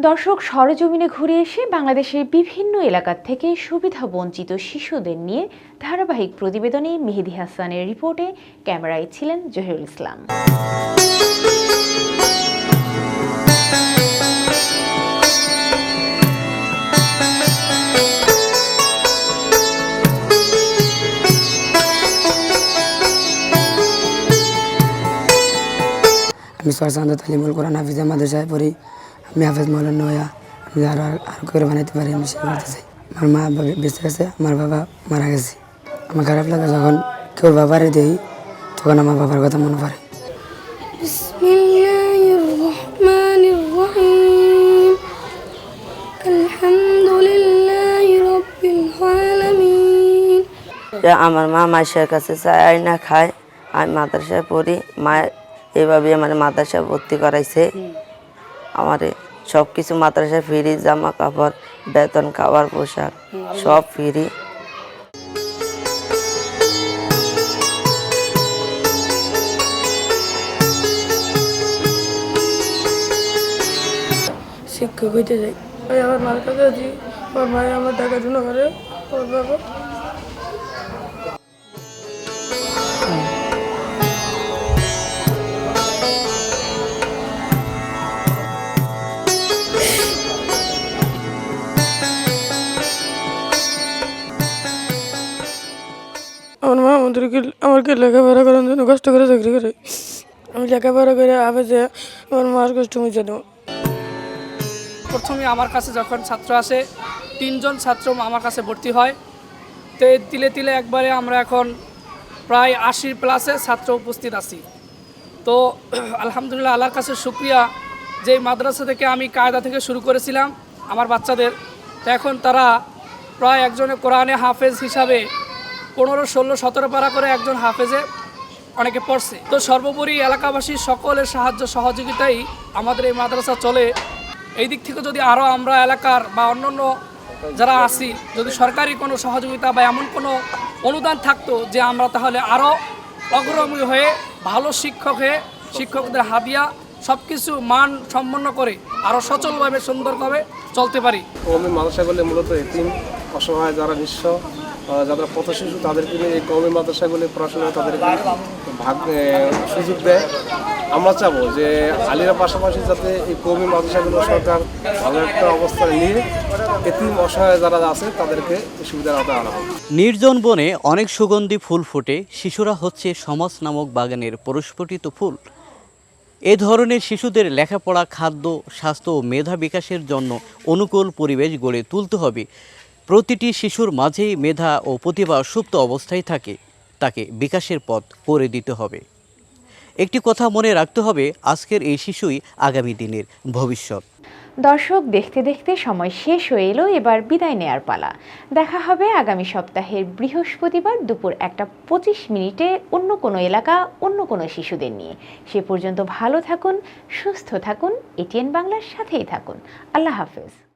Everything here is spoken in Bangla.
দর্শক, সরেজমিনে ঘুরে এসে বাংলাদেশের বিভিন্ন এলাকা থেকে সুবিধাবঞ্চিত শিশুদের নিয়ে ধারাবাহিক প্রতিবেদনে মেহেদী হাসানের রিপোর্টে ক্যামেরায় ছিলেন জহিরুল ইসলাম। আমি সরসান্দ তালিমুল কোরআন হাফিজা মাদ্রাসায় পড়ি। আমি হাফেজ মৌলানা নয়া, আমি আরো করে বানাইতে পারি, আমি সে করতে চাই। আমার মা বেঁচে আছে, আমার বাবা মারা গেছে। আমার খারাপ লাগে যখন কেউ বাবারে দেই, তখন আমার বাবার কথা মনে পড়ে। বিসমিল্লাহির রহমানির রহিম, আলহামদুলিল্লাহি রাব্বিল আলামিন। আমার মা মায়ের কাছে চাই না খায়, আমি মাদ্রাসায় পড়ি। মা এভাবে আমার মাদ্রাসায় ভর্তি করাইছে। আমার সব কিছু মাদ্রাসায় ফ্রি, জামা কাপড়, বেতন, খাবার, পোশাক সব ফ্রি। শিক্ষক হইতে যাই, আমি আমার মার কাছে আছি। আমার ভাই আমার দেখাশোনা করে, আমার বাবা। আমার মা আমাকে লেখাপড়া করার জন্য কষ্ট করে চাকরি করে। আমি লেখাপড়া করে আবেদে আমার মার কষ্ট মুছে দেবো। প্রথমে আমার কাছে যখন ছাত্র আসে, 3 জন ছাত্র আমার কাছে ভর্তি হয়। তো তিলে তিলে একবারে আমরা এখন প্রায় 80+ ছাত্র উপস্থিত আছি। তো আলহামদুলিল্লাহ, আল্লাহর কাছে শুকরিয়া যে মাদ্রাসা থেকে আমি কায়দা থেকে শুরু করেছিলাম আমার বাচ্চাদের, তো এখন তারা প্রায় একজনে কোরআনে হাফেজ হিসাবে 15, 16, 17 পারা করে একজন হাফেজে অনেকে পড়ছে। তো সর্বোপরি এলাকাবাসীর সকলের সাহায্য সহযোগিতাই আমাদের এই মাদ্রাসা চলে। এই দিক থেকে যদি আরও আমরা এলাকার বা অন্যান্য যারা আছি, যদি সরকারি কোনো সহযোগিতা বা এমন কোনো অনুদান থাকতো, যে আমরা তাহলে আরও অগ্রণী হয়ে ভালো শিক্ষক হয়ে শিক্ষকদের হাদিয়া সব কিছু মান সম্পন্ন করে আরও সচলভাবে সুন্দরভাবে চলতে পারি। কওমি মাদ্রাসাগুলি মূলত এতিম, অসহায়, যারা নিঃস্ব, যারা পথ শিশু, তাদেরকে নিয়ে এই কওমি মাদ্রাসাগুলি পড়াশোনা তাদেরকে সুযোগ দেয়। আমরা চাবো যে আলিরা পাশাপাশি যাতে এই কওমি মাদ্রাসাগুলো সরকার ভালো একটা অবস্থায় নিয়ে এতিম, অসহায় যারা আছে তাদেরকে সুবিধা আনা হবে। নির্জন বনে অনেক সুগন্ধি ফুল ফোটে, শিশুরা হচ্ছে সমাজ নামক বাগানের পরস্ফুটিত ফুল। এ ধরনের শিশুদের লেখাপড়া, খাদ্য, স্বাস্থ্য ও মেধা বিকাশের জন্য অনুকূল পরিবেশ গড়ে তুলতে হবে। প্রতিটি শিশুর মাঝেই মেধা ও প্রতিভা সুপ্ত অবস্থায় থাকে, তাকে বিকাশের পথ করে দিতে হবে। একটি কথা মনে রাখতে হবে, আজকের এই শিশুই আগামী দিনের ভবিষ্যৎ। দর্শক, দেখতে দেখতে সময় শেষ হয়ে এলো, এবার বিদায় নেয়ার পালা। দেখা হবে আগামী সপ্তাহের বৃহস্পতিবার দুপুর 1:25 অন্য কোনো এলাকা, অন্য কোনো শিশুদের নিয়ে। সে পর্যন্ত ভালো থাকুন, সুস্থ থাকুন, এটিএন বাংলার সাথেই থাকুন। আল্লাহ হাফেজ।